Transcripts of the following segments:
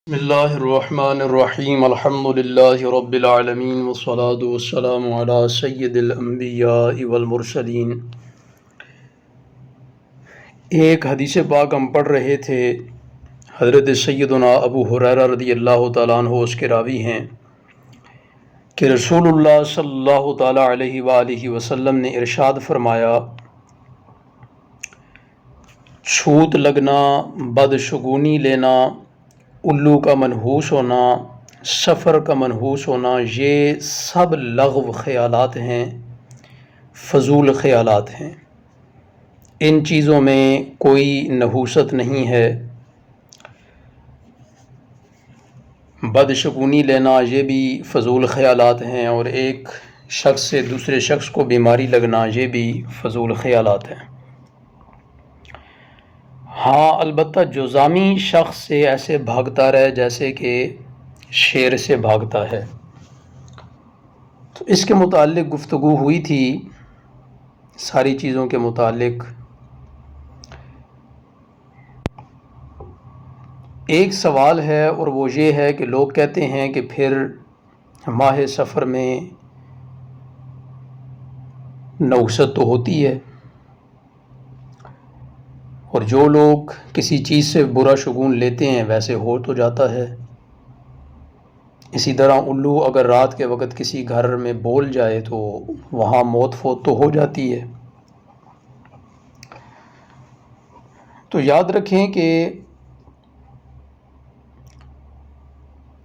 بسم اللہ الرحمن الرحیم الحمد للہ رب العالمین والصلاة والسلام علی سید الانبیاء والمرسلین۔ ایک حدیث پاک ہم پڑھ رہے تھے، حضرت سیدنا ابو ہریرہ رضی اللہ تعالیٰ عنہ اس کے راوی ہیں کہ رسول اللہ صلی اللہ تعالیٰ علیہ وآلہ وسلم نے ارشاد فرمایا، چھوت لگنا، بدشگونی لینا، الو کا منحوس ہونا، سفر کا منحوس ہونا، یہ سب لغو خیالات ہیں، فضول خیالات ہیں۔ ان چیزوں میں کوئی نحوست نہیں ہے۔ بدشگونی لینا یہ بھی فضول خیالات ہیں، اور ایک شخص سے دوسرے شخص کو بیماری لگنا یہ بھی فضول خیالات ہیں۔ ہاں البتہ جزامی شخص سے ایسے بھاگتا رہے جیسے کہ شیر سے بھاگتا ہے، تو اس کے متعلق گفتگو ہوئی تھی، ساری چیزوں کے متعلق۔ ایک سوال ہے اور وہ یہ ہے کہ لوگ کہتے ہیں کہ پھر ماہ سفر میں نحوست تو ہوتی ہے، اور جو لوگ کسی چیز سے برا شگون لیتے ہیں ویسے ہو تو جاتا ہے۔ اسی طرح الو اگر رات کے وقت کسی گھر میں بول جائے تو وہاں موت فوت تو ہو جاتی ہے۔ تو یاد رکھیں کہ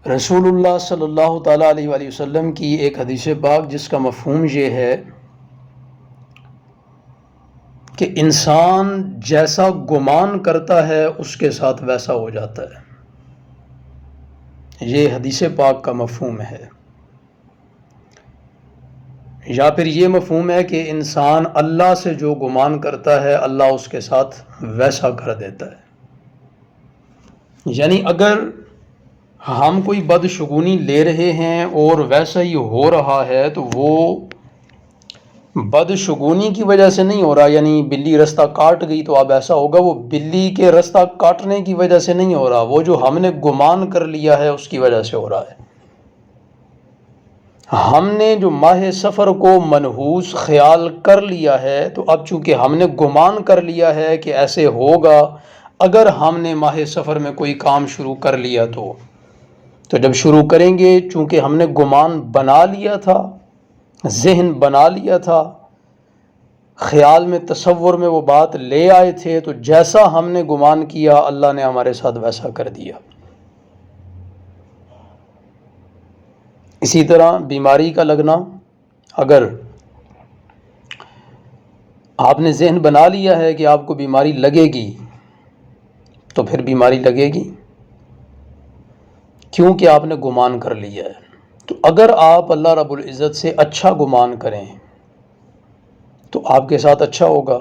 رسول اللہ صلی اللہ تعالیٰ علیہ وآلہ وسلم کی ایک حدیث پاک جس کا مفہوم یہ ہے کہ انسان جیسا گمان کرتا ہے اس کے ساتھ ویسا ہو جاتا ہے، یہ حدیث پاک کا مفہوم ہے۔ یا پھر یہ مفہوم ہے کہ انسان اللہ سے جو گمان کرتا ہے اللہ اس کے ساتھ ویسا کر دیتا ہے۔ یعنی اگر ہم کوئی بدشگونی لے رہے ہیں اور ویسا ہی ہو رہا ہے تو وہ بدشگونی کی وجہ سے نہیں ہو رہا، یعنی بلی رستہ کاٹ گئی تو اب ایسا ہوگا، وہ بلی کے رستہ کاٹنے کی وجہ سے نہیں ہو رہا، وہ جو ہم نے گمان کر لیا ہے اس کی وجہ سے ہو رہا ہے۔ ہم نے جو ماہ سفر کو منحوس خیال کر لیا ہے، تو اب چونکہ ہم نے گمان کر لیا ہے کہ ایسے ہوگا، اگر ہم نے ماہ سفر میں کوئی کام شروع کر لیا تو جب شروع کریں گے، چونکہ ہم نے گمان بنا لیا تھا، ذہن بنا لیا تھا، خیال میں تصور میں وہ بات لے آئے تھے، تو جیسا ہم نے گمان کیا اللہ نے ہمارے ساتھ ویسا کر دیا۔ اسی طرح بیماری کا لگنا، اگر آپ نے ذہن بنا لیا ہے کہ آپ کو بیماری لگے گی تو پھر بیماری لگے گی، کیونکہ آپ نے گمان کر لیا ہے۔ تو اگر آپ اللہ رب العزت سے اچھا گمان کریں تو آپ کے ساتھ اچھا ہوگا،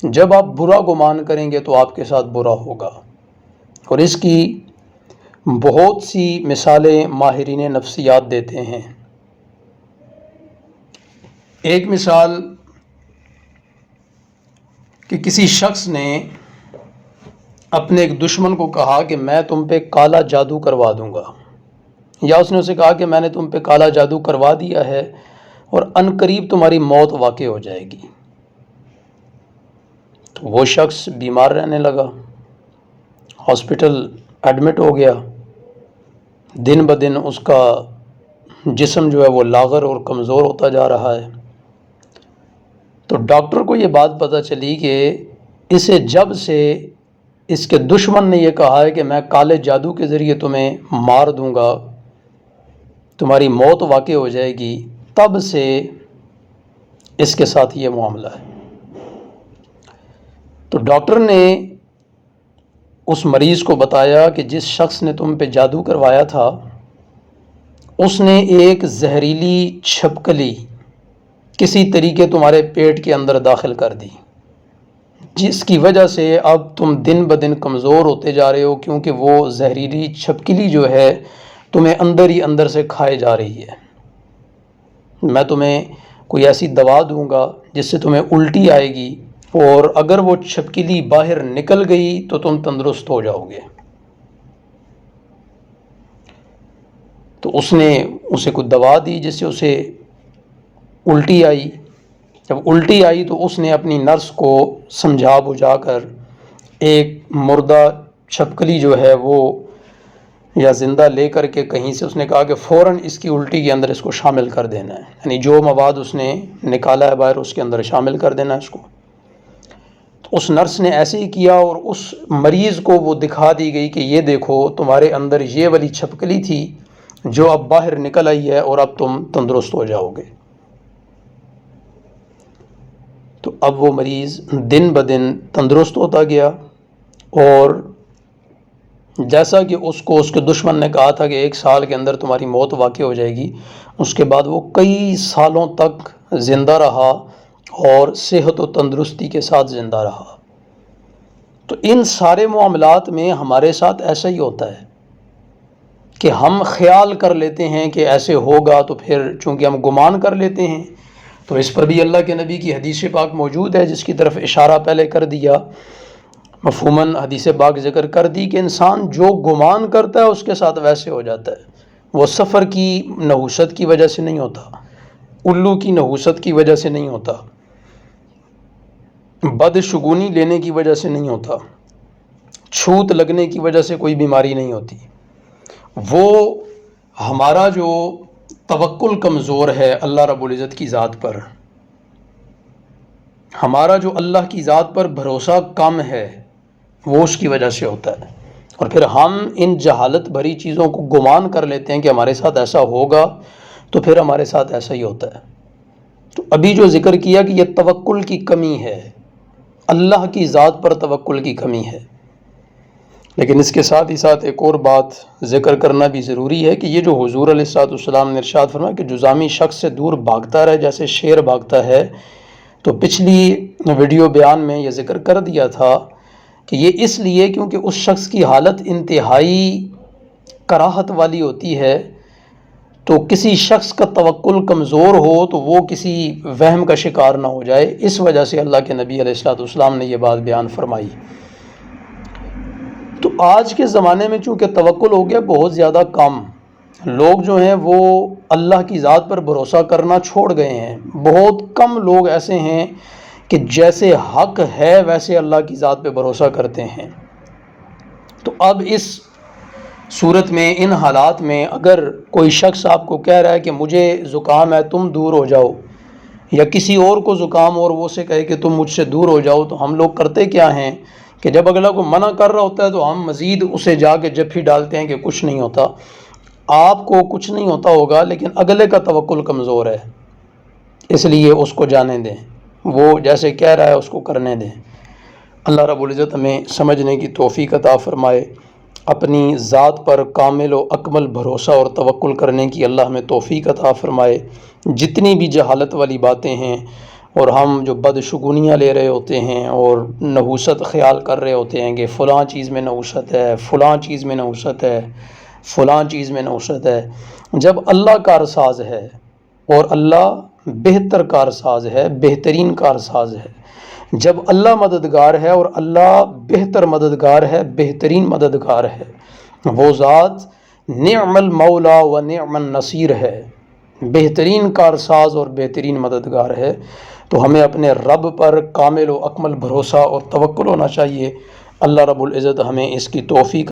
جب آپ برا گمان کریں گے تو آپ کے ساتھ برا ہوگا۔ اور اس کی بہت سی مثالیں ماہرین نفسیات دیتے ہیں۔ ایک مثال کہ کسی شخص نے اپنے ایک دشمن کو کہا کہ میں تم پہ کالا جادو کروا دوں گا، یا اس نے اسے کہا کہ میں نے تم پہ کالا جادو کروا دیا ہے اور ان قریب تمہاری موت واقع ہو جائے گی۔ تو وہ شخص بیمار رہنے لگا، ہاسپٹل ایڈمٹ ہو گیا، دن بدن اس کا جسم جو ہے وہ لاغر اور کمزور ہوتا جا رہا ہے۔ تو ڈاکٹر کو یہ بات پتہ چلی کہ اسے جب سے اس کے دشمن نے یہ کہا ہے کہ میں کالے جادو کے ذریعے تمہیں مار دوں گا، تمہاری موت واقع ہو جائے گی، تب سے اس کے ساتھ یہ معاملہ ہے۔ تو ڈاکٹر نے اس مریض کو بتایا کہ جس شخص نے تم پہ جادو کروایا تھا اس نے ایک زہریلی چھپکلی کسی طریقے تمہارے پیٹ کے اندر داخل کر دی، جس کی وجہ سے اب تم دن بدن کمزور ہوتے جا رہے ہو، کیونکہ وہ زہریلی چھپکلی جو ہے تمہیں اندر ہی اندر سے کھائے جا رہی ہے۔ میں تمہیں کوئی ایسی دوا دوں گا جس سے تمہیں الٹی آئے گی، اور اگر وہ چھپکلی باہر نکل گئی تو تم تندرست ہو جاؤ گے۔ تو اس نے اسے کوئی دوا دی جس سے اسے الٹی آئی. جب الٹی آئی تو اس نے اپنی نرس کو سمجھا بجھا کر ایک مردہ چھپکلی جو ہے وہ یا زندہ لے کر کے کہیں سے اس نے کہا کہ فوراً اس کی الٹی کے اندر اس کو شامل کر دینا ہے، یعنی جو مواد اس نے نکالا ہے باہر اس کے اندر شامل کر دینا ہے اس کو. تو اس نرس نے ایسے ہی کیا اور اس مریض کو وہ دکھا دی گئی کہ یہ دیکھو تمہارے اندر یہ والی چھپکلی تھی جو اب باہر نکل آئی ہے اور اب تم تندرست ہو جاؤ گے. تو اب وہ مریض دن بدن تندرست ہوتا گیا، اور جیسا کہ اس کو اس کے دشمن نے کہا تھا کہ 1 سال کے اندر تمہاری موت واقع ہو جائے گی، اس کے بعد وہ کئی سالوں تک زندہ رہا اور صحت و تندرستی کے ساتھ زندہ رہا. تو ان سارے معاملات میں ہمارے ساتھ ایسا ہی ہوتا ہے کہ ہم خیال کر لیتے ہیں کہ ایسے ہوگا، تو پھر چونکہ ہم گمان کر لیتے ہیں تو اس پر بھی اللہ کے نبی کی حدیث پاک موجود ہے جس کی طرف اشارہ پہلے کر دیا، مفہوماً حدیث پاک ذکر کر دی کہ انسان جو گمان کرتا ہے اس کے ساتھ ویسے ہو جاتا ہے. وہ سفر کی نحوست کی وجہ سے نہیں ہوتا، الو کی نحوست کی وجہ سے نہیں ہوتا، بدشگونی لینے کی وجہ سے نہیں ہوتا، چھوت لگنے کی وجہ سے کوئی بیماری نہیں ہوتی. وہ ہمارا جو توکل کمزور ہے اللہ رب العزت کی ذات پر، ہمارا جو اللہ کی ذات پر بھروسہ کم ہے وہ اس کی وجہ سے ہوتا ہے. اور پھر ہم ان جہالت بھری چیزوں کو گمان کر لیتے ہیں کہ ہمارے ساتھ ایسا ہوگا، تو پھر ہمارے ساتھ ایسا ہی ہوتا ہے. تو ابھی جو ذکر کیا کہ یہ توکل کی کمی ہے، اللہ کی ذات پر توکل کی کمی ہے. لیکن اس کے ساتھ ہی ساتھ ایک اور بات ذکر کرنا بھی ضروری ہے کہ یہ جو حضور علیہ السلام نے ارشاد فرمایا کہ جزامی شخص سے دور بھاگتا رہے جیسے شیر بھاگتا ہے، تو پچھلی ویڈیو بیان میں یہ ذکر کر دیا تھا کہ یہ اس لیے کیونکہ اس شخص کی حالت انتہائی کراہت والی ہوتی ہے. تو کسی شخص کا توکل کمزور ہو تو وہ کسی وہم کا شکار نہ ہو جائے، اس وجہ سے اللہ کے نبی علیہ السلام نے یہ بات بیان فرمائی. تو آج کے زمانے میں چونکہ توکل ہو گیا بہت زیادہ کم، لوگ جو ہیں وہ اللہ کی ذات پر بھروسہ کرنا چھوڑ گئے ہیں. بہت کم لوگ ایسے ہیں کہ جیسے حق ہے ویسے اللہ کی ذات پہ بھروسہ کرتے ہیں. تو اب اس صورت میں، ان حالات میں، اگر کوئی شخص آپ کو کہہ رہا ہے کہ مجھے زکام ہے تم دور ہو جاؤ، یا کسی اور کو زکام اور وہ سے کہے کہ تم مجھ سے دور ہو جاؤ، تو ہم لوگ کرتے کیا ہیں کہ جب اگلا کو منع کر رہا ہوتا ہے تو ہم مزید اسے جا کے جفی ڈالتے ہیں کہ کچھ نہیں ہوتا. آپ کو کچھ نہیں ہوتا ہوگا لیکن اگلے کا توکل کمزور ہے، اس لیے اس کو جانے دیں، وہ جیسے کہہ رہا ہے اس کو کرنے دیں. اللہ رب العزت ہمیں سمجھنے کی توفیق عطا فرمائے، اپنی ذات پر کامل و اکمل بھروسہ اور توکل کرنے کی اللہ ہمیں توفیق عطا فرمائے. جتنی بھی جہالت والی باتیں ہیں اور ہم جو بدشگونیاں لے رہے ہوتے ہیں اور نحوست خیال کر رہے ہوتے ہیں کہ فلاں چیز میں نحوست ہے، فلاں چیز میں نحوست ہے، فلاں چیز میں نحوست ہے، جب اللہ کارساز ہے اور اللہ بہتر کارساز ہے، بہترین کارساز ہے، جب اللہ مددگار ہے اور اللہ بہتر مددگار ہے، بہترین مددگار ہے، وہ ذات نعم المولا و نعم النصیر ہے، بہترین کارساز اور بہترین مددگار ہے. تو ہمیں اپنے رب پر کامل و اکمل بھروسہ اور توکل ہونا چاہیے. اللہ رب العزت ہمیں اس کی توفیق